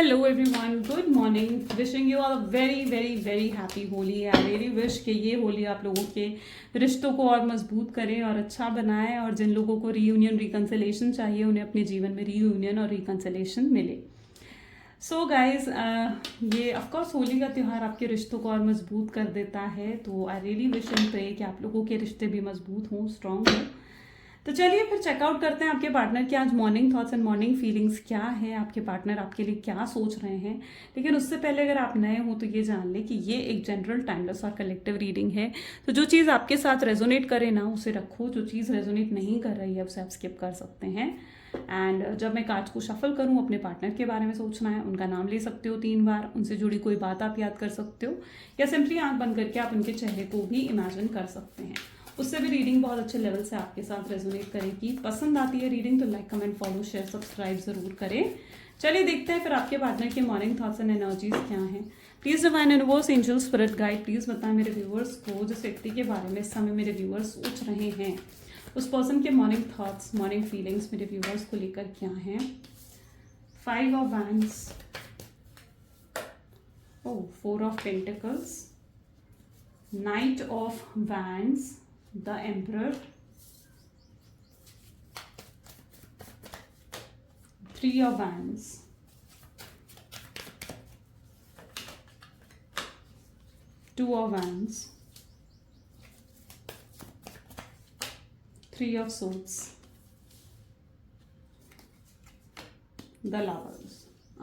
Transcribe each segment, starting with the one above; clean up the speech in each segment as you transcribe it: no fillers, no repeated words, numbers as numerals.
Hello everyone, good morning. Wishing you all a very happy Holi. I really wish कि ये होली आप लोगों के रिश्तों को और मजबूत करे और अच्छा बनाए, और जिन लोगों को रीयूनियन रिकन्सिलेशन चाहिए उन्हें अपने जीवन में रीयूनियन और रिकन्सिलेशन मिले. सो गाइज, ये ऑफकोर्स होली का त्यौहार आपके रिश्तों को और मजबूत कर देता है. तो I really wish and pray कि आप लोगों के रिश्ते भी मजबूत हों, स्ट्रांग हों. तो चलिए फिर चेकआउट करते हैं आपके पार्टनर के आज morning thoughts and morning feelings क्या है, आपके पार्टनर आपके लिए क्या सोच रहे हैं. लेकिन उससे पहले अगर आप नए हो तो ये जान लें कि ये एक जनरल टाइमलेस और कलेक्टिव रीडिंग है. तो जो चीज़ आपके साथ रेजोनेट करे ना उसे रखो, जो चीज़ रेजोनेट नहीं कर रही है उसे आप स्किप कर सकते हैं. एंड जब मैं कार्ड्स को शफल करूँ, अपने पार्टनर के बारे में सोचना है, उनका नाम ले सकते हो 3 बार, उनसे जुड़ी कोई बात आप याद कर सकते हो, या सिंपली आंख बंद करके आप उनके चेहरे को भी इमेजिन कर सकते हैं. उससे भी रीडिंग बहुत अच्छे लेवल से आपके साथ रेजोनेट करेगी. पसंद आती है रीडिंग तो like comment follow share subscribe जरूर करें. चलिए देखते हैं फिर आपके पार्टनर के मॉर्निंग थॉट्स एंड एनर्जीज क्या हैं. Please divine universe angel spirit guide please बताएं मेरे व्यूअर्स को, जिस व्यक्ति के बारे में इस समय मेरे व्यूअर्स सोच रहे हैं, उस पर्सन के मॉर्निंग थॉट्स मॉर्निंग फीलिंग्स मेरे व्यूअर्स को लेकर क्या हैं. 5 of wands, 4 of pentacles, night of wands, the emperor, 3 of wands, 2 of wands, 3 of swords, the lovers.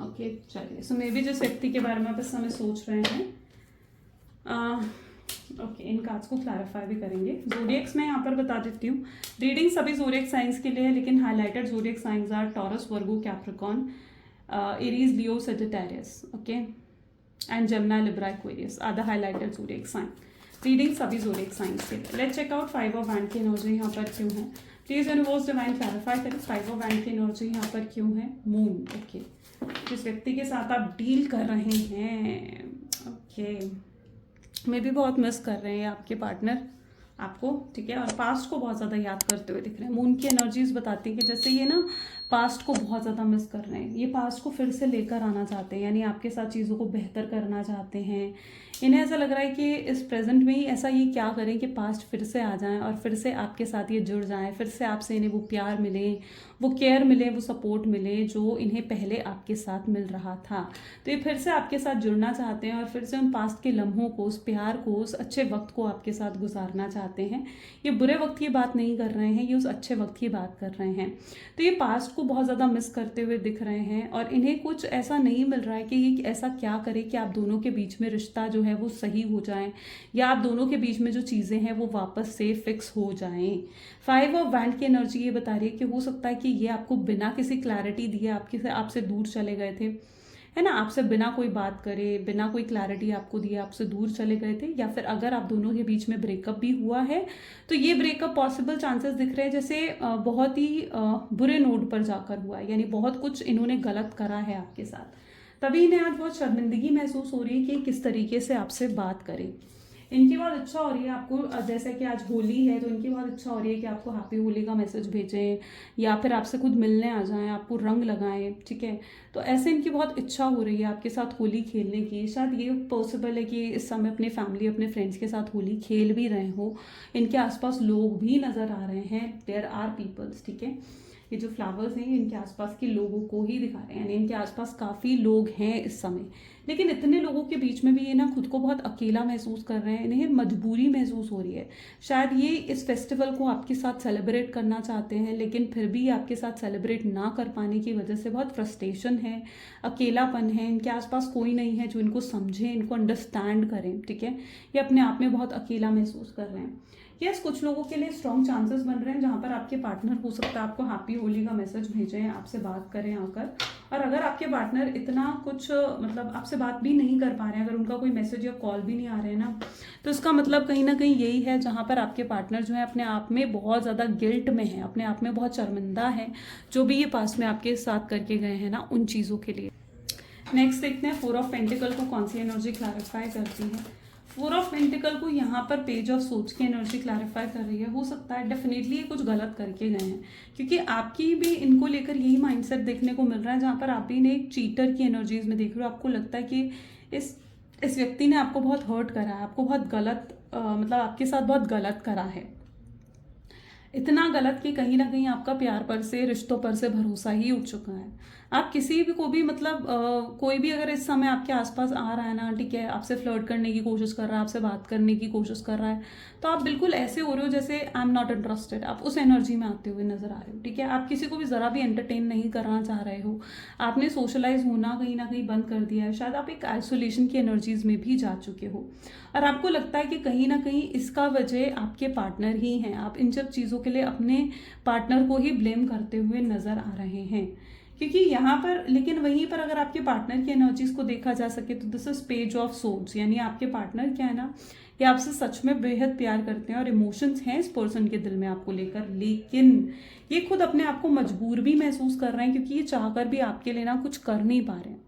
Okay चलिए, सो मे बी जिस व्यक्ति के बारे में आप इस समय सोच रहे हैं, ओके इन कार्ड्स को क्लैरिफाई भी करेंगे. ज़ोडिएक्स मैं यहाँ पर बता देती हूँ. रीडिंग सभी ज़ोडिएक साइंस के लिए है, लेकिन highlighted zodiac signs are Taurus, Virgo, Capricorn, Aries, Leo, Sagittarius, okay, and Gemini, Libra, Aquarius are the highlighted zodiac sign. Reading सभी ज़ोडिएक साइंस के लिए. Let's check out 5 of wand की energy यहाँ पर क्यों है. प्लीज यूनिवर्स डिवाइन क्लैरिफाई करें 5 of wand की एनर्जी यहाँ पर क्यों है. मून, ओके, जिस व्यक्ति के साथ आप डील कर रहे हैं, ओके, मे भी बहुत मिस कर रहे हैं आपके पार्टनर आपको, ठीक है, और पास्ट को बहुत ज़्यादा याद करते हुए दिख रहे हैं. मून की एनर्जीज बताती है कि जैसे ये ना पास्ट को बहुत ज़्यादा मिस कर रहे हैं, ये पास्ट को फिर से लेकर आना चाहते हैं, यानी आपके साथ चीज़ों को बेहतर करना चाहते हैं. इन्हें ऐसा लग रहा है कि इस प्रेजेंट में ही ऐसा ये क्या करें कि पास्ट फिर से आ जाएं और फिर से आपके साथ ये जुड़ जाएं, फिर से आपसे इन्हें वो प्यार मिले, वो केयर मिले, वो सपोर्ट मिले जो इन्हें पहले आपके साथ मिल रहा था. तो ये फिर से आपके साथ जुड़ना चाहते हैं और फिर से उन पास्ट के लम्हों को, उस प्यार को, उस अच्छे वक्त को आपके साथ गुजारना चाहते हैं. ये बुरे वक्त की बात नहीं कर रहे हैं, ये उस अच्छे वक्त की बात कर रहे हैं. तो ये पास्ट को बहुत ज़्यादा मिस करते हुए दिख रहे हैं और इन्हें कुछ ऐसा नहीं मिल रहा है कि ये ऐसा क्या करे कि आप दोनों के बीच में रिश्ता जो है वो सही हो जाए, या आप दोनों के बीच में जो चीज़ें हैं वो वापस से फिक्स हो जाएं. 5 ऑफ वैंड की एनर्जी ये बता रही है कि हो सकता है कि ये आपको बिना किसी क्लैरिटी दिए आपसे दूर चले गए थे, है ना, आपसे बिना कोई बात करे, बिना कोई क्लैरिटी आपको दिए आपसे दूर चले गए थे. या फिर अगर आप दोनों के बीच में ब्रेकअप भी हुआ है तो ये ब्रेकअप पॉसिबल चांसेस दिख रहे हैं जैसे बहुत ही बुरे नोट पर जाकर हुआ है, यानी बहुत कुछ इन्होंने गलत करा है आपके साथ, तभी इन्हें आज बहुत शर्मिंदगी महसूस हो रही है कि किस तरीके से आपसे बात करें. इनकी बहुत इच्छा हो रही है आपको, जैसे कि आज होली है तो इनकी बहुत इच्छा हो रही है कि आपको हैप्पी होली का मैसेज भेजें या फिर आपसे खुद मिलने आ जाएं, आपको रंग लगाएं, ठीक है. तो ऐसे इनकी बहुत इच्छा हो रही है आपके साथ होली खेलने की. शायद ये पॉसिबल है कि इस समय अपनी फैमिली, अपने फ्रेंड्स के साथ होली खेल भी रहे हो. इनके आसपास लोग भी नज़र आ रहे हैं, देयर आर पीपल्स, ठीक है. ये जो फ्लावर्स हैं इनके आसपास के लोगों को ही दिखा रहे हैं, यानी इनके आसपास काफ़ी लोग हैं इस समय. लेकिन इतने लोगों के बीच में भी ये ना खुद को बहुत अकेला महसूस कर रहे हैं, इन्हें मजबूरी महसूस हो रही है. शायद ये इस फेस्टिवल को आपके साथ सेलिब्रेट करना चाहते हैं, लेकिन फिर भी आपके साथ सेलिब्रेट ना कर पाने की वजह से बहुत फ्रस्ट्रेशन है, अकेलापन है. इनके आसपास कोई नहीं है जो इनको समझे, इनको अंडरस्टैंड करें, ठीक है. ये अपने आप में बहुत अकेला महसूस कर रहे हैं. यस, कुछ लोगों के लिए स्ट्रॉन्ग चांसेस बन रहे हैं जहाँ पर आपके पार्टनर हो सकता है आपको हैप्पी होली का मैसेज भेजें, आपसे बात करें आकर. और अगर आपके पार्टनर इतना कुछ मतलब आपसे बात भी नहीं कर पा रहे हैं, अगर उनका कोई मैसेज या कॉल भी नहीं आ रहे हैं ना, तो इसका मतलब कहीं ना कहीं यही है जहाँ पर आपके पार्टनर जो है अपने आप में बहुत ज़्यादा गिल्ट में है, अपने आप में बहुत शर्मिंदा है जो भी ये पास में आपके साथ करके गए हैं ना उन चीज़ों के लिए. नेक्स्ट देखते हैं 4 ऑफ पेंटिकल को कौन सी एनर्जी क्लैरिफाई करती है. फोर ऑफ पेंटिकल को यहाँ पर पेज ऑफ सोच की एनर्जी क्लैरिफाई कर रही है। हो सकता है डेफिनेटली ये कुछ गलत करके गए हैं, क्योंकि आपकी भी इनको लेकर यही माइंडसेट देखने को मिल रहा है, जहाँ पर आप भी ने एक चीटर की एनर्जीज में देख रहे हो। आपको लगता है कि इस व्यक्ति ने आपको बहुत हर्ट करा है, आपको बहुत गलत मतलब आपके साथ बहुत गलत करा है, इतना गलत कि कहीं ना कहीं आपका प्यार पर से, रिश्तों पर से भरोसा ही उठ चुका है। आप किसी भी को भी मतलब कोई भी अगर इस समय आपके आसपास आ रहा है ना, ठीक है, आपसे फ्लर्ट करने की कोशिश कर रहा है, आपसे बात करने की कोशिश कर रहा है, तो आप बिल्कुल ऐसे हो रहे हो जैसे आई एम नॉट इंटरेस्टेड। आप उस एनर्जी में आते हुए नजर आ रहे हो, ठीक है। आप किसी को भी जरा भी एंटरटेन नहीं करना चाह रहे हो, आपने सोशलाइज होना कहीं ना कहीं बंद कर दिया है। शायद आप एक आइसोलेशन की एनर्जीज में भी जा चुके हो, और आपको लगता है कि कहीं ना कहीं इसका वजह आपके पार्टनर ही हैं। आप इन सब चीज़ों के लिए अपने पार्टनर को ही ब्लेम करते हुए नजर आ रहे हैं, क्योंकि यहाँ पर, लेकिन वहीं पर अगर आपके पार्टनर की एनर्जीज को देखा जा सके तो this is page of swords, यानी आपके पार्टनर क्या है ना, ये आपसे सच में बेहद प्यार करते हैं और इमोशंस हैं इस पर्सन के दिल में आपको लेकर, लेकिन ये खुद अपने आप को मजबूर भी महसूस कर रहे हैं, क्योंकि ये चाहकर भी आपके लिए ना कुछ कर नहीं पा रहे हैं,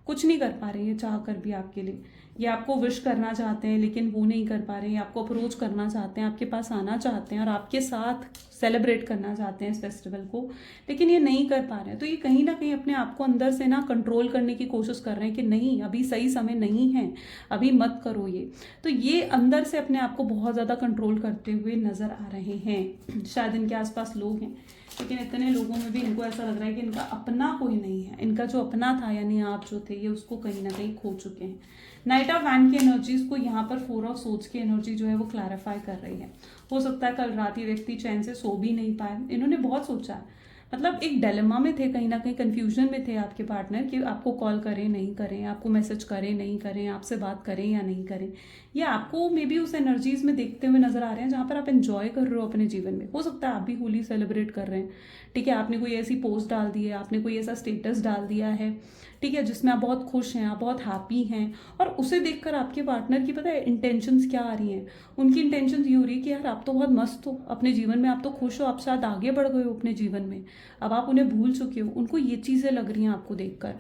कुछ नहीं कर पा रहे हैं ये चाह कर भी आपके लिए। ये आपको विश करना चाहते हैं लेकिन वो नहीं कर पा रहे हैं, आपको अप्रोच करना चाहते हैं, आपके पास आना चाहते हैं और आपके साथ सेलिब्रेट करना चाहते हैं इस फेस्टिवल को, लेकिन ये नहीं कर पा रहे हैं। तो ये कहीं ना कहीं अपने आप को अंदर से ना कंट्रोल करने की कोशिश कर रहे हैं कि नहीं, अभी सही समय नहीं है, अभी मत करो ये। तो ये अंदर से अपने आप को बहुत ज़्यादा कंट्रोल करते हुए नजर आ रहे हैं। शायद इनके आसपास लोग हैं, लेकिन इतने लोगों में भी इनको ऐसा लग रहा है कि इनका अपना कोई नहीं है। इनका जो अपना था, यानी आप जो थे, ये उसको कहीं ना कहीं खो चुके हैं। नाइट ऑफ वैंड की एनर्जीज को यहाँ पर फोर ऑफ सोर्ड्स की एनर्जी जो है वो क्लैरिफाई कर रही है। हो सकता है कल रात ये व्यक्ति चैन से सो भी नहीं पाए, इन्होंने बहुत सोचा है, मतलब एक डिलेमा में थे, कहीं ना कहीं कंफ्यूजन में थे आपके पार्टनर कि आपको कॉल करें नहीं करें, आपको मैसेज करें नहीं करें, आपसे बात करें या नहीं करें। ये आपको मे बी उस एनर्जीज में देखते हुए नजर आ रहे हैं जहाँ पर आप एंजॉय कर रहे हो अपने जीवन में। हो सकता है आप भी होली सेलिब्रेट कर रहे हैं, ठीक है, आपने कोई ऐसी पोस्ट डाल दी है, आपने कोई ऐसा स्टेटस डाल दिया है, ठीक है, जिसमें आप बहुत खुश हैं, आप बहुत हैप्पी हैं, और उसे देखकर आपके पार्टनर की पता है इंटेंशंस क्या आ रही हैं। उनकी इंटेंशंस ये हो रही है कि यार आप तो बहुत मस्त हो अपने जीवन में, आप तो खुश हो, आप शायद आगे बढ़ गए हो अपने जीवन में, अब आप उन्हें भूल चुके हो। उनको ये चीज़ें लग रही हैं आपको देखकर,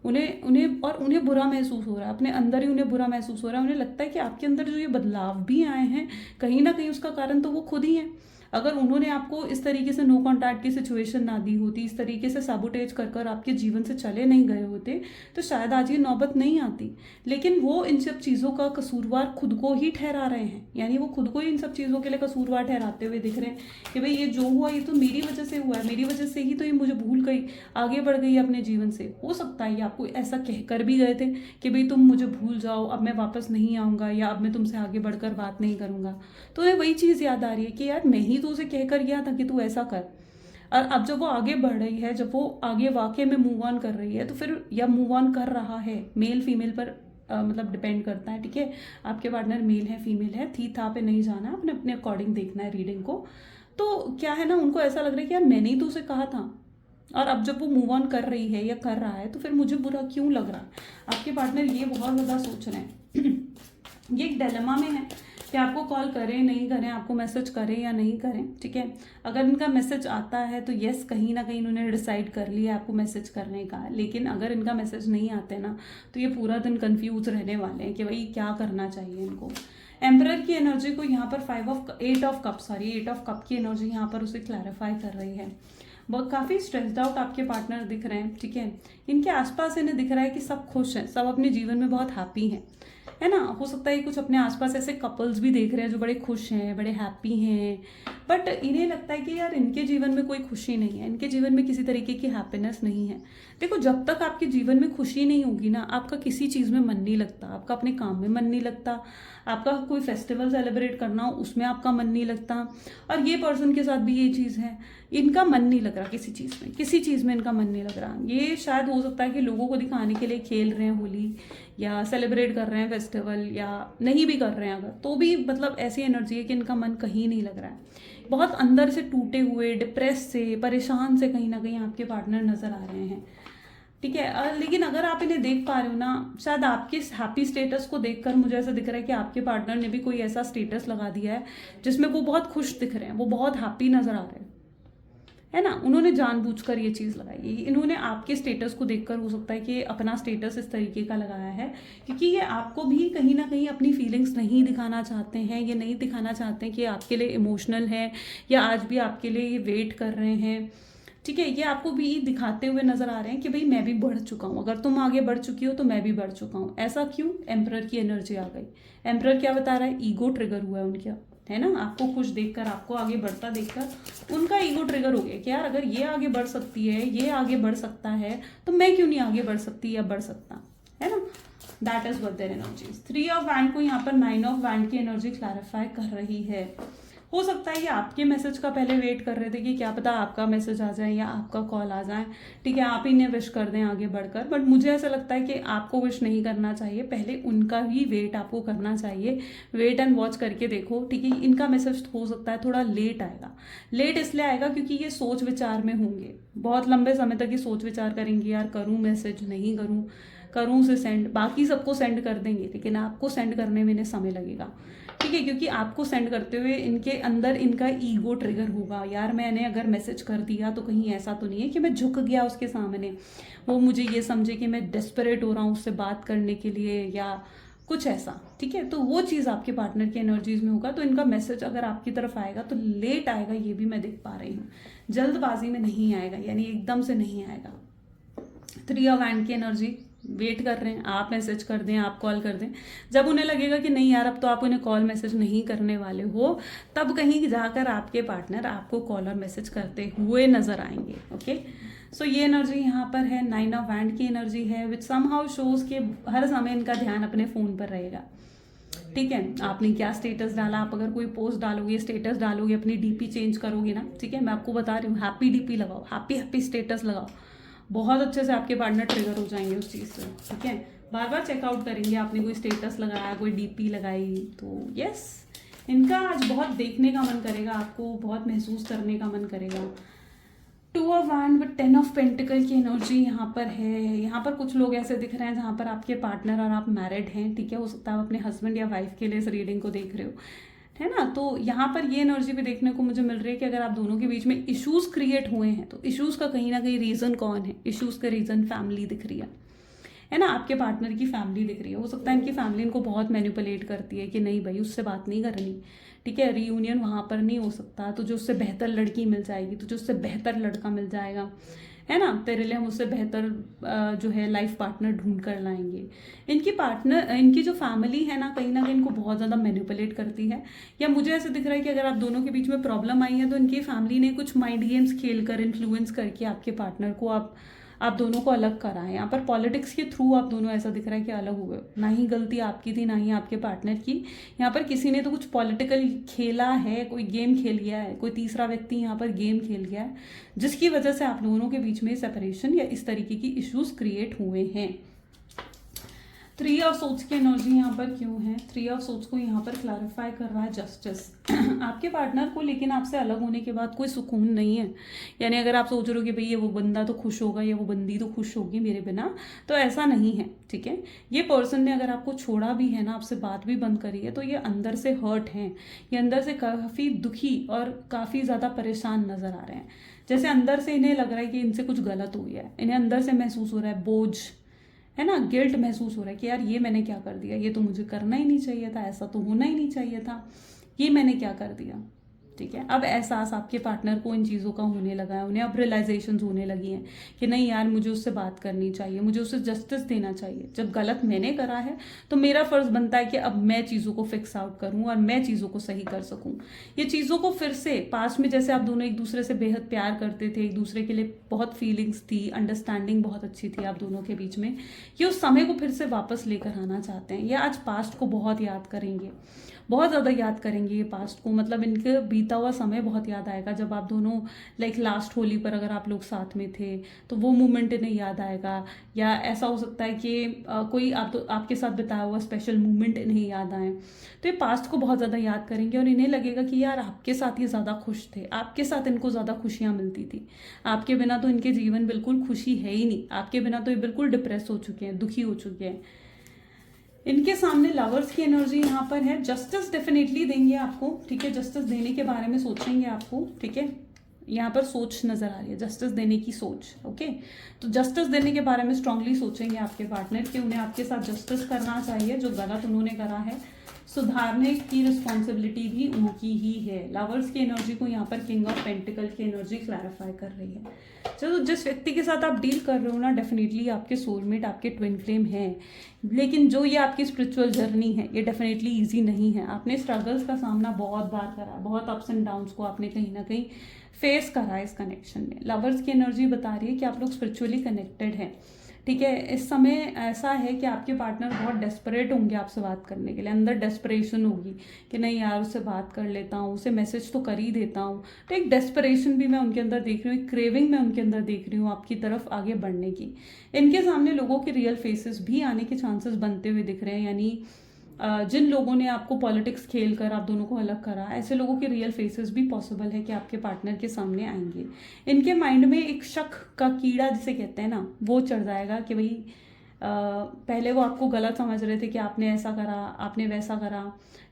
उन्हें बुरा महसूस हो रहा है, अपने अंदर ही उन्हें बुरा महसूस हो रहा है। उन्हें लगता है कि आपके अंदर जो ये बदलाव भी आए हैं, कहीं ना कहीं उसका कारण तो वो खुद ही है। अगर उन्होंने आपको इस तरीके से नो कॉन्टैक्ट की सिचुएशन ना दी होती, इस तरीके से साबोटेज कर कर आपके जीवन से चले नहीं गए होते, तो शायद आज ये नौबत नहीं आती। लेकिन वो इन सब चीज़ों का कसूरवार खुद को ही ठहरा रहे हैं, यानी वो खुद को ही इन सब चीज़ों के लिए कसूरवार ठहराते हुए दिख रहे हैं कि भाई ये जो हुआ ये तो मेरी वजह से हुआ है, मेरी वजह से ही तो ये मुझे भूल गई, आगे बढ़ गई अपने जीवन से। हो सकता है ये आपको ऐसा कह कर भी गए थे कि भाई तुम मुझे भूल जाओ, अब मैं वापस नहीं आऊँगा, या अब मैं तुमसे आगे बढ़कर बात नहीं करूँगा। तो उन्हें वही चीज़ याद आ रही है कि यार मैं ही तो उसे कहकर गया था कि तू ऐसा कर। और अब जब वो आगे बढ़ रही है, जब वो आगे वाकई में मूव ऑन कर रही है, तो फिर या मूव ऑन कर रहा है, मेल फीमेल पर मतलब डिपेंड करता है, ठीक है, आपके पार्टनर मेल है फीमेल है, थी था पे नहीं जाना, अपने अपने अकॉर्डिंग देखना है रीडिंग को। तो क्या है ना, उनको ऐसा लग रहा है कि यार मैंने ही तो उसे कहा था, और अब जब वो मूव ऑन कर रही है या कर रहा है तो फिर मुझे बुरा क्यों लग रहा है। आपके पार्टनर ये बहुत ज़्यादा सोच रहे हैं ये एक डिलेमा में है कि आपको कॉल करें नहीं करें, आपको मैसेज करें या नहीं करें, ठीक है। अगर इनका मैसेज आता है तो यस, कहीं ना कहीं इन्होंने डिसाइड कर लिया आपको मैसेज करने का, लेकिन अगर इनका मैसेज नहीं आते ना तो ये पूरा दिन कंफ्यूज रहने वाले हैं कि भाई क्या करना चाहिए इनको। एम्परर की एनर्जी को यहाँ पर एट ऑफ कप की एनर्जी यहाँ पर उसे क्लैरिफाई कर रही है। बहुत काफ़ी स्ट्रेस्ड आउट आपके पार्टनर दिख रहे हैं, ठीक है। इनके आसपास इन्हें दिख रहा है कि सब खुश हैं, सब अपने जीवन में बहुत हैप्पी हैं, है ना। हो सकता है कुछ अपने आसपास ऐसे कपल्स भी देख रहे हैं जो बड़े खुश हैं, बड़े हैप्पी हैं, बट इन्हें लगता है कि यार इनके जीवन में कोई खुशी नहीं है, इनके जीवन में किसी तरीके की हैप्पीनेस नहीं है। देखो, जब तक आपके जीवन में खुशी नहीं होगी ना, आपका किसी चीज़ में मन नहीं लगता, आपका अपने काम में मन नहीं लगता, आपका कोई फेस्टिवल सेलिब्रेट करना हो उसमें आपका मन नहीं लगता। और ये पर्सन के साथ भी ये चीज़ है, इनका मन नहीं लग रहा किसी चीज़ में इनका मन नहीं लग रहा। ये शायद हो सकता है कि लोगों को दिखाने के लिए खेल रहे हैं होली, या सेलिब्रेट कर रहे हैं फेस्टिवल, या नहीं भी कर रहे हैं अगर, तो भी मतलब ऐसी एनर्जी है कि इनका मन कहीं नहीं लग रहा है। बहुत अंदर से टूटे हुए, डिप्रेस से, परेशान से कहीं ना कहीं आपके पार्टनर नजर आ रहे हैं, ठीक है। लेकिन अगर आप इन्हें देख पा रहे हो ना, शायद आपके हैप्पी स्टेटस को देखकर मुझे ऐसा दिख रहा है कि आपके पार्टनर ने भी कोई ऐसा स्टेटस लगा दिया है जिसमें वो बहुत खुश दिख रहे हैं, वो बहुत हैप्पी नजर आ रहे हैं, है ना, उन्होंने जानबूझकर ये चीज़ लगाई है। इन्होंने आपके स्टेटस को देखकर हो सकता है कि अपना स्टेटस इस तरीके का लगाया है, क्योंकि ये आपको भी कहीं ना कहीं अपनी फीलिंग्स नहीं दिखाना चाहते हैं, ये नहीं दिखाना चाहते हैं कि आपके लिए इमोशनल है या आज भी आपके लिए ये वेट कर रहे हैं। ठीक है, ये आपको भी दिखाते हुए नजर आ रहे हैं कि भाई मैं भी बढ़ चुका हूँ, अगर तुम आगे बढ़ चुकी हो तो मैं भी बढ़ चुका हूँ। ऐसा क्यों? एम्परर की एनर्जी आ गई। एम्परर क्या बता रहा है? ईगो ट्रिगर हुआ है उनका, है ना, आपको खुश देखकर, आपको आगे बढ़ता देखकर उनका ईगो ट्रिगर हो गया कि यार अगर ये आगे बढ़ सकती है, ये आगे बढ़ सकता है, तो मैं क्यों नहीं आगे बढ़ सकती या बढ़ सकता, है ना। That is what their energies. 3 of wand को यहाँ पर 9 ऑफ वैंड की एनर्जी क्लैरिफाई कर रही है। हो सकता है ये आपके मैसेज का पहले वेट कर रहे थे कि क्या पता आपका मैसेज आ जाए या आपका कॉल आ जाए, ठीक है, आप इन्हें विश कर दें आगे बढ़कर। बट मुझे ऐसा लगता है कि आपको विश नहीं करना चाहिए, पहले उनका ही वेट आपको करना चाहिए। वेट एंड वॉच करके देखो, ठीक है। इनका मैसेज हो सकता है थोड़ा लेट आएगा। लेट इसलिए आएगा क्योंकि ये सोच विचार में होंगे, बहुत लंबे समय तक ये सोच विचार करेंगे, यार करूँ मैसेज, नहीं करूँ, करूँ उसे सेंड। बाकी सबको सेंड कर देंगे, लेकिन आपको सेंड करने में इन्हें समय लगेगा, ठीक है, क्योंकि आपको सेंड करते हुए इनके अंदर इनका ईगो ट्रिगर होगा। यार मैंने अगर मैसेज कर दिया तो कहीं ऐसा तो नहीं है कि मैं झुक गया उसके सामने, वो मुझे ये समझे कि मैं डेस्परेट हो रहा हूँ उससे बात करने के लिए या कुछ ऐसा, ठीक है। तो वो चीज़ आपके पार्टनर की एनर्जीज में होगा। तो इनका मैसेज अगर आपकी तरफ आएगा तो लेट आएगा, ये भी मैं देख पा रही हूँ, जल्दबाजी में नहीं आएगा, यानी एकदम से नहीं आएगा। 3 ऑफ वैंड की एनर्जी, वेट कर रहे हैं, आप मैसेज कर दें, आप कॉल कर दें। जब उन्हें लगेगा कि नहीं यार अब तो आप उन्हें कॉल मैसेज नहीं करने वाले हो, तब कहीं जाकर आपके पार्टनर आपको कॉल और मैसेज करते हुए नजर आएंगे। ओके, सो ये एनर्जी यहाँ पर है। 9 ऑफ वैंड की एनर्जी है, विच समहाउ शोज के हर समय इनका ध्यान अपने फ़ोन पर रहेगा, ठीक है। आपने क्या स्टेटस डाला, आप अगर कोई पोस्ट डालोगे, स्टेटस डालोगे, अपनी डीपी चेंज करोगे ना, ठीक है, मैं आपको बता रही हूँ, हैप्पी डीपी लगाओ, हैप्पी हैप्पी स्टेटस लगाओ, बहुत अच्छे से आपके पार्टनर ट्रिगर हो जाएंगे उस चीज़ से, ठीक है। बार बार चेकआउट करेंगे, आपने कोई स्टेटस लगाया, कोई डीपी लगाई, तो यस, इनका आज बहुत देखने का मन करेगा, आपको बहुत महसूस करने का मन करेगा। 2 of wand with 10 of pentacle की एनर्जी यहाँ पर है। यहाँ पर कुछ लोग ऐसे दिख रहे हैं जहाँ पर आपके पार्टनर और आप मैरिड हैं, ठीक है, हो सकता है आप अपने हस्बैंड या वाइफ के लिए इस रीडिंग को देख रहे हो, है ना। तो यहाँ पर ये एनर्जी भी देखने को मुझे मिल रही है कि अगर आप दोनों के बीच में इश्यूज क्रिएट हुए हैं, तो इश्यूज का कहीं ना कहीं रीजन कौन है? इश्यूज का रीजन फैमिली दिख रही है ना, आपके पार्टनर की फैमिली दिख रही है। हो सकता है इनकी फैमिली इनको बहुत मैनिपुलेट करती है कि नहीं भाई उससे बात नहीं करनी, ठीक है, रीयूनियन वहाँ पर नहीं हो सकता, तो जो उससे बेहतर लड़की मिल जाएगी, तो जो उससे बेहतर लड़का मिल जाएगा, है ना, तेरे लिए हम उससे बेहतर जो है लाइफ पार्टनर ढूंढ कर लाएंगे। इनकी जो फैमिली है ना कहीं इनको बहुत ज़्यादा मैनिपुलेट करती है, या मुझे ऐसे दिख रहा है कि अगर आप दोनों के बीच में प्रॉब्लम आई है तो इनकी फैमिली ने कुछ माइंड गेम्स खेल कर, इन्फ्लुएंस करके आपके पार्टनर को आप दोनों को अलग करा है। यहाँ पर पॉलिटिक्स के थ्रू आप दोनों ऐसा दिख रहा है कि अलग हुए, ना ही गलती आपकी थी ना ही आपके पार्टनर की। यहाँ पर किसी ने तो कुछ पॉलिटिकल खेला है, कोई गेम खेल गया है, कोई तीसरा व्यक्ति यहाँ पर गेम खेल गया है, जिसकी वजह से आप दोनों के बीच में सेपरेशन या इस तरीके की इश्यूज क्रिएट हुए हैं। 3 ऑफ सोर्ड्स की एनर्जी यहाँ पर क्यों है? 3 ऑफ सोर्ड्स को यहाँ पर क्लैरिफाई कर रहा है जस्टिस। आपके पार्टनर को लेकिन आपसे अलग होने के बाद कोई सुकून नहीं है, यानी अगर आप सोच रहे हो कि भाई ये वो बंदा तो खुश होगा या वो बंदी तो खुश होगी मेरे बिना, तो ऐसा नहीं है, ठीक है। ये पर्सन ने अगर आपको छोड़ा भी है ना, आपसे बात भी बंद करी है, तो ये अंदर से हर्ट हैं, ये अंदर से काफ़ी दुखी और काफ़ी ज़्यादा परेशान नज़र आ रहे हैं। जैसे अंदर से इन्हें लग रहा है कि इनसे कुछ गलत हो गया है, इन्हें अंदर से महसूस हो रहा है बोझ, है ना, गिल्ट महसूस हो रहा है कि यार ये मैंने क्या कर दिया, ये तो मुझे करना ही नहीं चाहिए था, ऐसा तो होना ही नहीं चाहिए था, ये मैंने क्या कर दिया, ठीक है। अब एहसास आपके पार्टनर को इन चीज़ों का होने लगा है, उन्हें अब रियलाइजेशन होने लगी हैं कि नहीं यार मुझे उससे बात करनी चाहिए, मुझे उसे जस्टिस देना चाहिए। जब गलत मैंने करा है तो मेरा फ़र्ज़ बनता है कि अब मैं चीज़ों को फिक्स आउट करूँ और मैं चीज़ों को सही कर सकूँ। ये चीज़ों को फिर से, पास्ट में जैसे आप दोनों एक दूसरे से बेहद प्यार करते थे, एक दूसरे के लिए बहुत फीलिंग्स थी, अंडरस्टैंडिंग बहुत अच्छी थी आप दोनों के बीच में, ये उस समय को फिर से वापस लेकर आना चाहते हैं। ये आज पास्ट को बहुत याद करेंगे, बहुत ज़्यादा याद करेंगे ये पास्ट को, मतलब इनके बीता हुआ समय बहुत याद आएगा। जब आप दोनों लाइक लास्ट होली पर अगर आप लोग साथ में थे तो वो मोमेंट इन्हें याद आएगा, या ऐसा हो सकता है कि कोई आपके साथ बिताया हुआ स्पेशल मोमेंट इन्हें याद आए, तो ये पास्ट को बहुत ज़्यादा याद करेंगे और इन्हें लगेगा कि यार आपके साथ ये ज़्यादा खुश थे, आपके साथ इनको ज़्यादा खुशियाँ मिलती थी, आपके बिना तो इनके जीवन बिल्कुल खुशी है ही नहीं, आपके बिना तो ये बिल्कुल डिप्रेस हो चुके हैं, दुखी हो चुके हैं। इनके सामने लवर्स की एनर्जी यहाँ पर है। जस्टिस डेफिनेटली देंगे आपको, ठीक है, जस्टिस देने के बारे में सोचेंगे आपको, ठीक है। यहाँ पर सोच नजर आ रही है, जस्टिस देने की सोच। ओके, तो जस्टिस देने के बारे में स्ट्रांगली सोचेंगे आपके पार्टनर कि उन्हें आपके साथ जस्टिस करना चाहिए, जो गलत उन्होंने करा है सुधारने की रिस्पॉन्सिबिलिटी भी उनकी ही है। लवर्स की एनर्जी को यहाँ पर किंग ऑफ पेंटिकल की एनर्जी क्लैरिफाई कर रही है। चलो, जिस व्यक्ति के साथ आप डील कर रहे हो ना, डेफिनेटली आपके सोलमेट, आपके ट्विन फ्लेम हैं, लेकिन जो ये आपकी स्पिरिचुअल जर्नी है ये डेफिनेटली ईजी नहीं है। आपने स्ट्रगल्स का सामना बहुत बार करा, बहुत अप्स एंड डाउन्स को आपने कहीं ना कहीं फेस करा इस कनेक्शन में। लवर्स की एनर्जी बता रही है कि आप लोग स्पिरिचुअली कनेक्टेड हैं, ठीक है। इस समय ऐसा है कि आपके पार्टनर बहुत डेस्परेट होंगे आपसे बात करने के लिए, अंदर डेस्परेशन होगी कि नहीं यार उससे बात कर लेता हूँ, उसे मैसेज तो कर ही देता हूँ। तो एक डेस्परेशन भी मैं उनके अंदर देख रही हूँ, एक क्रेविंग मैं उनके अंदर देख रही हूँ आपकी तरफ आगे बढ़ने की। इनके सामने लोगों के रियल फेसेस भी आने के चांसेस बनते हुए दिख रहे हैं, यानी जिन लोगों ने आपको पॉलिटिक्स खेल कर आप दोनों को अलग करा, ऐसे लोगों के रियल फेसेस भी पॉसिबल है कि आपके पार्टनर के सामने आएंगे। इनके माइंड में एक शक का कीड़ा जिसे कहते हैं ना, वो चढ़ जाएगा कि भाई पहले वो आपको गलत समझ रहे थे कि आपने ऐसा करा, आपने वैसा करा,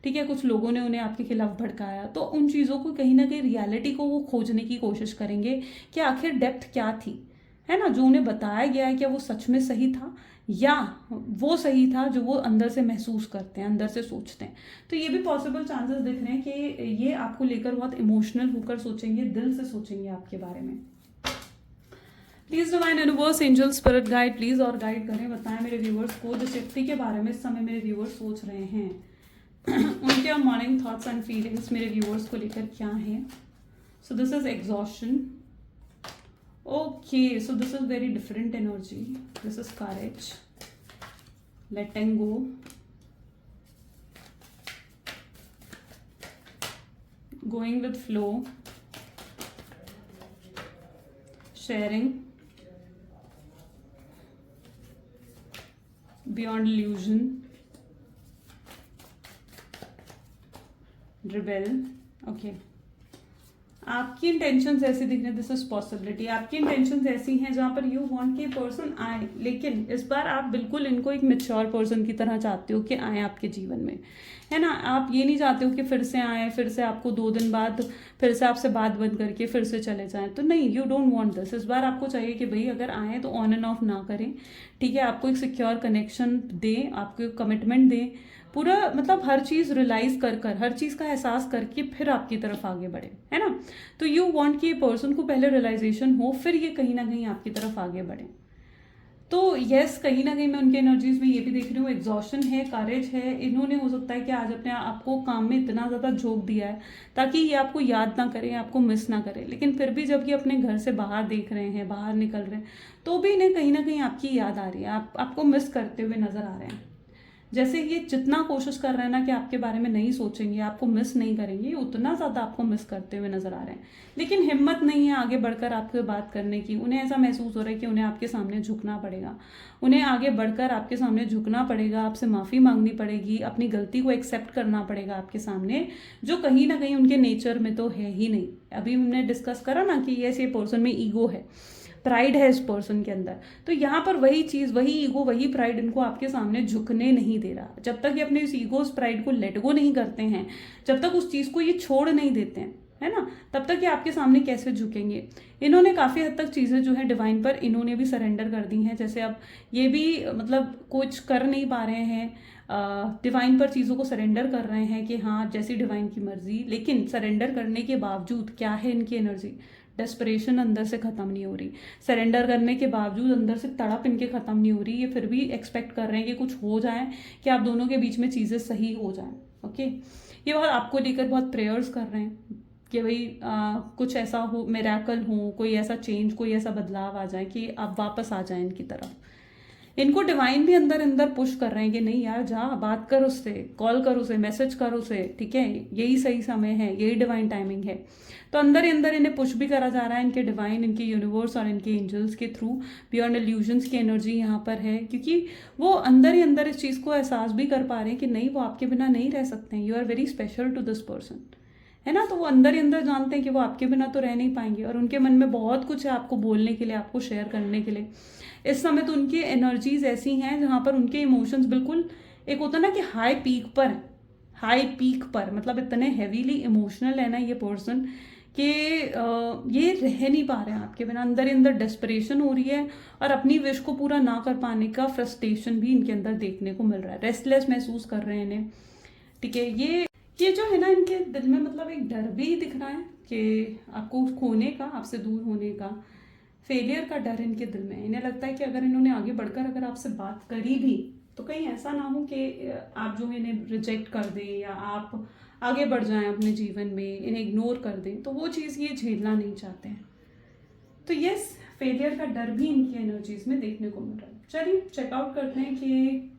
ठीक है, कुछ लोगों ने उन्हें आपके खिलाफ भड़काया, तो उन चीज़ों को कहीं ना कहीं रियलिटी को वो खोजने की कोशिश करेंगे कि आखिर डेप्थ क्या थी, है ना, जो उन्हें बताया गया है, क्या वो सच में सही था या वो सही था जो वो अंदर से महसूस करते हैं, अंदर से सोचते हैं। तो ये भी पॉसिबल चांसेस दिख रहे हैं कि ये आपको लेकर बहुत इमोशनल होकर सोचेंगे, दिल से सोचेंगे आपके बारे में। Please divine universe, angel, spirit guide please और गाइड करें, बताएं मेरे व्यूवर्स को जिस व्यक्ति के बारे में इस समय मेरे व्यूवर्स सोच रहे हैं उनके मॉर्निंग थॉट्स एंड फीलिंग्स मेरे व्यूवर्स को लेकर क्या है। सो this is exhaustion. Okay, so this is very different energy. This is courage, letting go, going with flow, sharing, beyond illusion, rebel. Okay. आपकी इंटेंशंस ऐसी दिख रही है, दिस इज पॉसिबिलिटी। आपकी इंटेंशंस ऐसी हैं जहाँ पर यू वांट कि पर्सन आए, लेकिन इस बार आप बिल्कुल इनको एक मैच्योर पर्सन की तरह चाहते हो कि आए आपके जीवन में, है ना। आप ये नहीं चाहते हो कि फिर से आए, फिर से आपको 2 दिन बाद फिर से आपसे बात बंद करके फिर से चले जाएं, तो नहीं, यू डोंट वांट दिस। इस बार आपको चाहिए कि भाई अगर आए तो ऑन एंड ऑफ ना करें, ठीक है, आपको एक सिक्योर कनेक्शन दें, आपको कमिटमेंट दें, पूरा मतलब हर चीज़ रियलाइज कर हर चीज़ का एहसास करके फिर आपकी तरफ आगे बढ़े, है ना। तो यू वांट कि ये पर्सन को पहले रियलाइजेशन हो, फिर ये कहीं ना कहीं आपकी तरफ आगे बढ़े। तो यस, कहीं ना कहीं मैं उनके एनर्जीज में ये भी देख रही हूँ, एग्जॉशन है, करेज है। इन्होंने हो सकता है कि आज अपने आपको काम में इतना ज़्यादा झोंक दिया है ताकि ये आपको याद ना करें, आपको मिस ना करें, लेकिन फिर भी जब ये अपने घर से बाहर देख रहे हैं, बाहर निकल रहे हैं, तो भी इन्हें कहीं ना कहीं आपकी याद आ रही है, आपको मिस करते हुए नजर आ रहे हैं। जैसे ये जितना कोशिश कर रहे हैं ना कि आपके बारे में नहीं सोचेंगे, आपको मिस नहीं करेंगे, उतना ज़्यादा आपको मिस करते हुए नजर आ रहे हैं, लेकिन हिम्मत नहीं है आगे बढ़कर आपसे बात करने की। उन्हें ऐसा महसूस हो रहा है कि उन्हें आपके सामने झुकना पड़ेगा, उन्हें आगे बढ़कर आपके सामने झुकना पड़ेगा, आपसे माफ़ी मांगनी पड़ेगी, अपनी गलती को एक्सेप्ट करना पड़ेगा आपके सामने, जो कहीं ना कहीं उनके नेचर में तो है ही नहीं। अभी हमने डिस्कस करा ना कि ये पर्सन में ईगो है, प्राइड है इस पर्सन के अंदर, तो यहाँ पर वही चीज़, वही ईगो, वही प्राइड इनको आपके सामने झुकने नहीं दे रहा। जब तक ये अपने इस ईगो, उस प्राइड को लेट गो नहीं करते हैं, जब तक उस चीज़ को ये छोड़ नहीं देते हैं, है ना, तब तक ये आपके सामने कैसे झुकेंगे। इन्होंने काफ़ी हद तक चीज़ें जो है डिवाइन पर इन्होंने भी सरेंडर कर दी हैं। जैसे अब ये भी मतलब कुछ कर नहीं पा रहे हैं, डिवाइन पर चीज़ों को सरेंडर कर रहे हैं कि हाँ जैसी डिवाइन की मर्जी, लेकिन सरेंडर करने के बावजूद क्या है इनकी एनर्जी, डेस्परेशन अंदर से ख़त्म नहीं हो रही। सरेंडर करने के बावजूद अंदर से तड़प इनके ख़त्म नहीं हो रही। ये फिर भी एक्सपेक्ट कर रहे हैं कि कुछ हो जाए, कि आप दोनों के बीच में चीज़ें सही हो जाएं। ओके, ये बहुत आपको लेकर बहुत प्रेयर्स कर रहे हैं कि भाई कुछ ऐसा हो, मिरेकल हो, कोई ऐसा चेंज, कोई ऐसा बदलाव आ जाए कि आप वापस आ जाएं इनकी तरफ। इनको डिवाइन भी अंदर अंदर पुश कर रहे हैं कि नहीं यार जा, बात कर उससे, कॉल कर उसे, मैसेज कर उसे, ठीक है, यही सही समय है, यही डिवाइन टाइमिंग है। तो अंदर ही अंदर इन्हें पुश भी करा जा रहा है इनके डिवाइन, इनके यूनिवर्स और इनके एंजल्स के थ्रू। बियॉन्ड इल्यूजन्स की एनर्जी यहाँ पर है, क्योंकि वो अंदर ही अंदर इस चीज़ को एहसास भी कर पा रहे हैं कि नहीं, वो आपके बिना नहीं रह सकते हैं, you are very special to this person, है ना। तो वो अंदर ही अंदर जानते हैं कि वो आपके बिना तो रह नहीं पाएंगे, और उनके मन में बहुत कुछ है आपको बोलने के लिए, आपको शेयर करने के लिए। इस समय तो उनकी एनर्जीज ऐसी हैं जहाँ पर उनके इमोशंस बिल्कुल, एक होता है ना कि हाई पीक पर, हाई पीक पर, मतलब इतने हैवीली इमोशनल है ना ये पर्सन कि ये रह नहीं पा रहे हैं आपके बिना, अंदर ही अंदर डेस्परेशन हो रही है और अपनी विश को पूरा ना कर पाने का फ्रस्ट्रेशन भी इनके अंदर देखने को मिल रहा है, रेस्टलेस महसूस कर रहे हैं इन्हें। ठीक है, ये जो है ना इनके दिल में मतलब एक डर भी दिख रहा है कि आपको खोने का, आपसे दूर होने का, फेलियर का डर इनके दिल में है। इन्हें लगता है कि अगर इन्होंने आगे बढ़कर अगर आपसे बात करी भी तो कहीं ऐसा ना हो कि आप जो है इन्हें रिजेक्ट कर दें या आप आगे बढ़ जाएं अपने जीवन में, इन्हें इग्नोर कर दें, तो वो चीज़ ये झेलना नहीं चाहते हैं। तो यस, फेलियर का डर भी इनकी एनर्जीज में देखने को मिल रहा है। चलिए चेकआउट करते हैं कि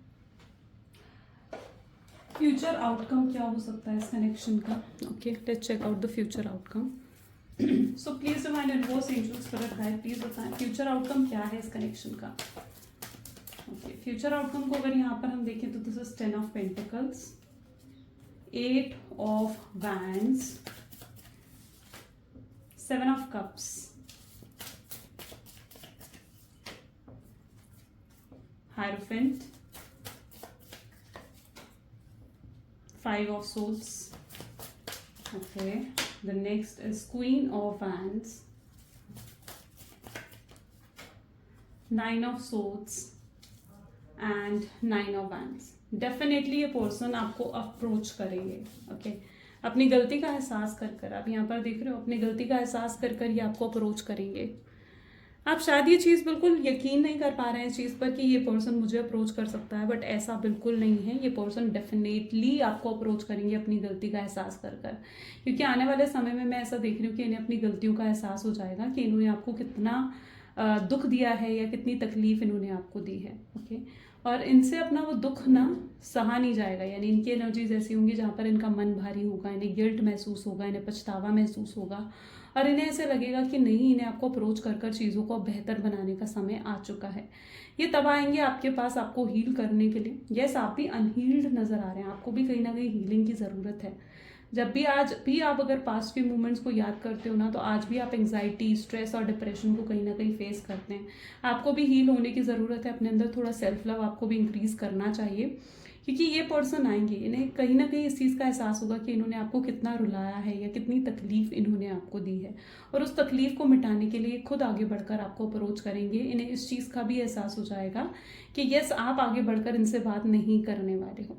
फ्यूचर आउटकम क्या हो सकता है इस कनेक्शन का। Okay, let's check out the future outcome. So please divine universe, angels, spirit guide, please बताएं फ्यूचर आउटकम क्या है इस कनेक्शन का। ओके, फ्यूचर आउटकम को अगर यहाँ पर हम देखें तो this is 10 of pentacles, 8 of wands, 7 of cups, hierophant, 5 of swords. Okay, the next is Queen of Wands, 9 of swords and 9 of wands. Definitely ये पर्सन आपको अप्रोच करेंगे। ओके, अपनी गलती का एहसास कर कर, आप यहाँ पर देख रहे हो, अपनी गलती का एहसास कर कर ये आपको अप्रोच करेंगे। आप शायद ये चीज़ बिल्कुल यकीन नहीं कर पा रहे हैं इस चीज़ पर कि ये पर्सन मुझे अप्रोच कर सकता है, बट ऐसा बिल्कुल नहीं है। ये पर्सन डेफिनेटली आपको अप्रोच करेंगे अपनी गलती का एहसास कर कर, क्योंकि आने वाले समय में मैं ऐसा देख रही हूँ कि इन्हें अपनी गलतियों का एहसास हो जाएगा कि इन्होंने आपको कितना दुख दिया है या कितनी तकलीफ इन्होंने आपको दी है। ओके, और इनसे अपना वो दुख ना सहा नहीं जाएगा, यानी इनकी एनर्जीज ऐसी होंगी जहाँ पर इनका मन भारी होगा, इन्हें गिल्ट महसूस होगा, इन्हें पछतावा महसूस होगा और इन्हें ऐसे लगेगा कि नहीं, इन्हें आपको अप्रोच कर कर चीज़ों को बेहतर बनाने का समय आ चुका है। ये तब आएंगे आपके पास आपको हील करने के लिए। यस, आप भी अनहील्ड नज़र आ रहे हैं, आपको भी कहीं ना कहीं हीलिंग की ज़रूरत है। जब भी आज भी आप अगर पास्ट के मोमेंट्स को याद करते हो ना, तो आज भी आप एंग्जाइटी, स्ट्रेस और डिप्रेशन को कहीं ना कहीं फेस करते हैं। आपको भी हील होने की ज़रूरत है, अपने अंदर थोड़ा सेल्फ लव आपको भी इंक्रीज़ करना चाहिए, क्योंकि ये पर्सन आएंगे, इन्हें कहीं ना कहीं इस चीज़ का एहसास होगा कि इन्होंने आपको कितना रुलाया है या कितनी तकलीफ इन्होंने आपको दी है, और उस तकलीफ को मिटाने के लिए खुद आगे बढ़कर आपको अप्रोच करेंगे। इन्हें इस चीज़ का भी एहसास हो जाएगा कि यस, आप आगे बढ़कर इनसे बात नहीं करने वाले हो,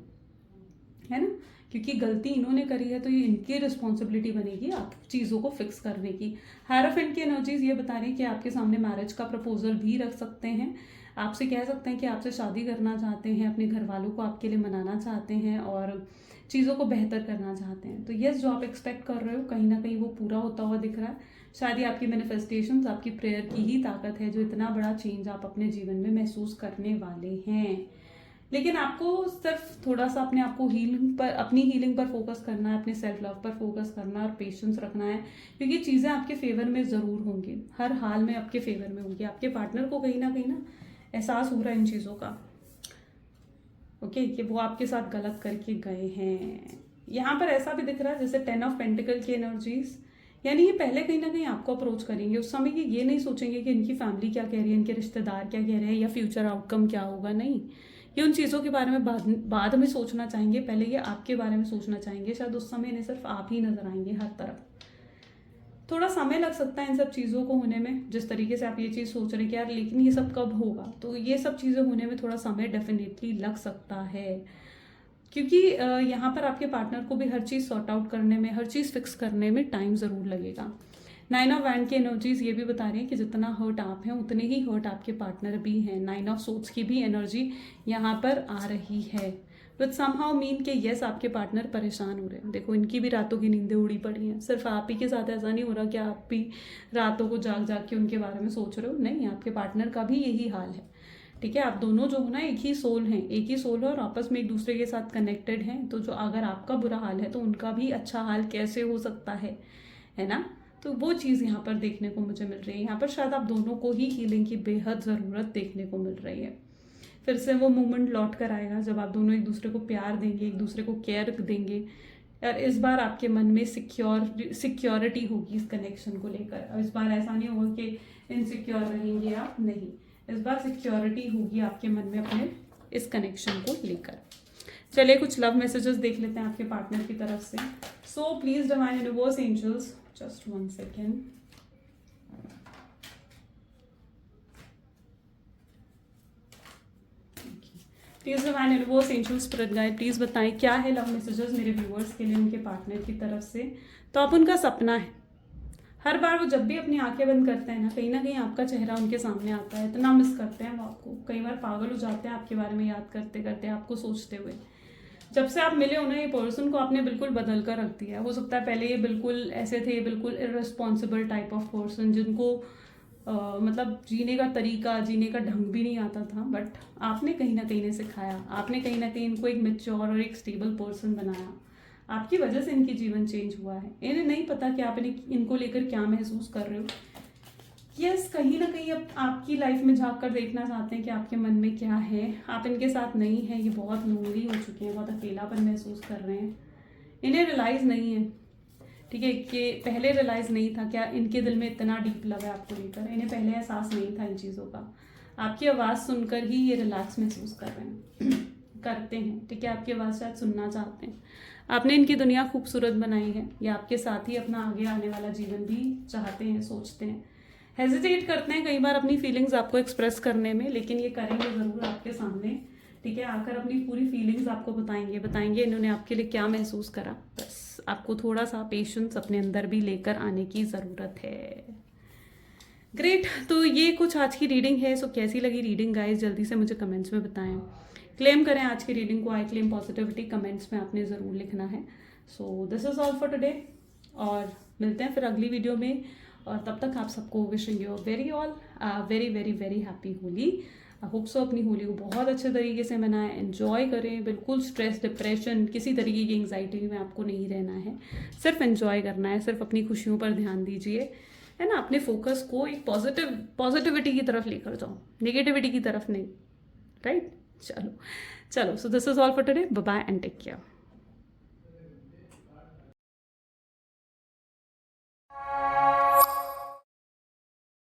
है ना, क्योंकि गलती इन्होंने करी है तो ये इनकी रिस्पॉन्सिबिलिटी बनेगी आप चीज़ों को फिक्स करने की। हायरोफेंट की एनर्जीज ये बता रही है कि आपके सामने मैरिज का प्रपोजल भी रख सकते हैं, आपसे कह सकते हैं कि आपसे शादी करना चाहते हैं, अपने घर वालों को आपके लिए मनाना चाहते हैं और चीज़ों को बेहतर करना चाहते हैं। तो यस, जो आप एक्सपेक्ट कर रहे हो कहीं ना कहीं वो पूरा होता हुआ दिख रहा है। शायद ये आपकी मैनिफेस्टेशंस, आपकी प्रेयर की ही ताकत है जो इतना बड़ा चेंज आप अपने जीवन में महसूस करने वाले हैं। लेकिन आपको सिर्फ थोड़ा सा अपने आप को हीलिंग पर, अपनी हीलिंग पर फोकस करना है, अपने सेल्फ लव पर फोकस करना है और पेशेंस रखना है, क्योंकि चीज़ें आपके फेवर में ज़रूर होंगी, हर हाल में आपके फेवर में होंगी। आपके पार्टनर को कहीं ना एहसास हो रहा है इन चीज़ों का, ओके, कि वो आपके साथ गलत करके गए हैं। यहाँ पर ऐसा भी दिख रहा है जैसे 10 ऑफ पेंटिकल की एनर्जीज, यानी ये पहले कहीं ना कहीं आपको अप्रोच करेंगे। उस समय ये नहीं सोचेंगे कि इनकी फैमिली क्या कह रही है, इनके रिश्तेदार क्या कह रहे हैं या फ्यूचर आउटकम क्या होगा, नहीं, ये उन चीज़ों के बारे में बाद में सोचना चाहेंगे। पहले ये आपके बारे में सोचना चाहेंगे। शायद उस समय इन्हें सिर्फ आप ही नजर आएंगे हर तरफ। थोड़ा समय लग सकता है इन सब चीज़ों को होने में, जिस तरीके से आप ये चीज़ सोच रहे हैं कि यार लेकिन ये सब कब होगा, तो ये सब चीज़ें होने में थोड़ा समय डेफिनेटली लग सकता है, क्योंकि यहाँ पर आपके पार्टनर को भी हर चीज़ सॉर्ट आउट करने में, हर चीज़ फिक्स करने में टाइम ज़रूर लगेगा। 9 ऑफ वैंड की एनर्जीज ये भी बता रही है कि जितना हर्ट आप हैं उतने ही हर्ट आपके पार्टनर भी हैं। 9 ऑफ सोर्ड्स की भी एनर्जी यहाँ पर आ रही है, विद समहाउ मीन के यस, आपके पार्टनर परेशान हो रहे हैं। देखो, इनकी भी रातों की नींदें उड़ी पड़ी हैं। सिर्फ आप ही के साथ ऐसा नहीं हो रहा कि आप भी रातों को जाग जाग के उनके बारे में सोच रहे हो, नहीं, आपके पार्टनर का भी यही हाल है। ठीक है, आप दोनों जो हो ना एक ही सोल हैं, एक ही सोल है और आपस में एक दूसरे के साथ कनेक्टेड हैं। तो जो अगर आपका बुरा हाल है तो उनका भी अच्छा हाल कैसे हो सकता है ना। तो वो चीज़ यहाँ पर देखने को मुझे मिल रही है। यहाँ पर शायद आप दोनों को ही हीलिंग की बेहद ज़रूरत देखने को मिल रही है। फिर से वो मोमेंट लौट कर आएगा जब आप दोनों एक दूसरे को प्यार देंगे, एक दूसरे को केयर देंगे, और इस बार आपके मन में सिक्योरिटी होगी इस कनेक्शन को लेकर। अब इस बार ऐसा नहीं होगा कि इनसिक्योर रहेंगे आप, नहीं, इस बार सिक्योरिटी होगी आपके मन में अपने इस कनेक्शन को लेकर। चलिए कुछ लव मैसेजेस देख लेते हैं आपके पार्टनर की तरफ से। So please divine universe, angels, just 1 second. Please divine universe angel spirit guide please बताएं क्या है लव मैसेजेस मेरे व्यूअर्स के लिए उनके पार्टनर की तरफ से। तो आप उनका सपना है। हर बार वो जब भी अपनी आंखें बंद करते हैं ना कहीं आपका चेहरा उनके सामने आता है। इतना मिस करते हैं वो आपको, कई बार पागल हो जाते हैं आपके बारे में याद करते करते, आपको सोचते हुए। जब से आप मिले हो ना ये पर्सन को आपने बिल्कुल बदल कर रख दिया है। हो सकता है पहले ये बिल्कुल ऐसे थे, बिल्कुल इररिस्पॉन्सिबल टाइप ऑफ पर्सन जिनको मतलब जीने का तरीका, जीने का ढंग भी नहीं आता था, बट आपने कहीं ना कहीं ने सिखाया, आपने कहीं ना कहीं इनको एक मैच्योर और एक स्टेबल पर्सन बनाया। आपकी वजह से इनकी जीवन चेंज हुआ है। इन्हें नहीं पता कि आप इनको लेकर क्या महसूस कर रहे हो। यस, कहीं ना कहीं अब आपकी लाइफ में झांक कर देखना चाहते हैं कि आपके मन में क्या है। आप इनके साथ नहीं है, ये बहुत लोनली हो चुके हैं, बहुत अकेलापन महसूस कर रहे हैं। इन्हें रियलाइज नहीं है, ठीक है, कि पहले रियलाइज नहीं था क्या इनके दिल में इतना डीप लव है आपको लेकर। इन्हें पहले एहसास नहीं था इन चीज़ों का। आपकी आवाज़ सुनकर ही ये रिलैक्स महसूस कर रहे हैं करते हैं, ठीक है। आपकी आवाज़ शायद सुनना चाहते हैं। आपने इनकी दुनिया खूबसूरत बनाई है। ये आपके साथ ही अपना आगे आने वाला जीवन भी चाहते हैं, सोचते हैं, हेजिटेट करते हैं कई बार अपनी फीलिंग्स आपको एक्सप्रेस करने में, लेकिन ये करेंगे ज़रूर आपके सामने, ठीक है। आकर अपनी पूरी फीलिंग्स आपको बताएंगे इन्होंने आपके लिए क्या महसूस करा। बस आपको थोड़ा सा पेशेंस अपने अंदर भी लेकर आने की ज़रूरत है। ग्रेट, तो ये कुछ आज की रीडिंग है। सो कैसी लगी रीडिंग गाइस, जल्दी से मुझे कमेंट्स में बताएं। क्लेम करें आज की रीडिंग को। आई क्लेम पॉजिटिविटी, कमेंट्स में आपने ज़रूर लिखना है। So this is all for today, और मिलते हैं फिर अगली वीडियो में। और तब तक आप सबको wishing you very very very happy Holi. I hope so अपनी होली को बहुत अच्छे तरीके से मनाएं, एंजॉय करें। बिल्कुल स्ट्रेस, डिप्रेशन, किसी तरीके की एंग्जाइटी में आपको नहीं रहना है, सिर्फ एंजॉय करना है, सिर्फ अपनी खुशियों पर ध्यान दीजिए, है ना। अपने फोकस को एक पॉजिटिविटी की तरफ लेकर जाओ, नेगेटिविटी की तरफ नहीं, राइट। चलो, so this is all for today. Bye bye and take care.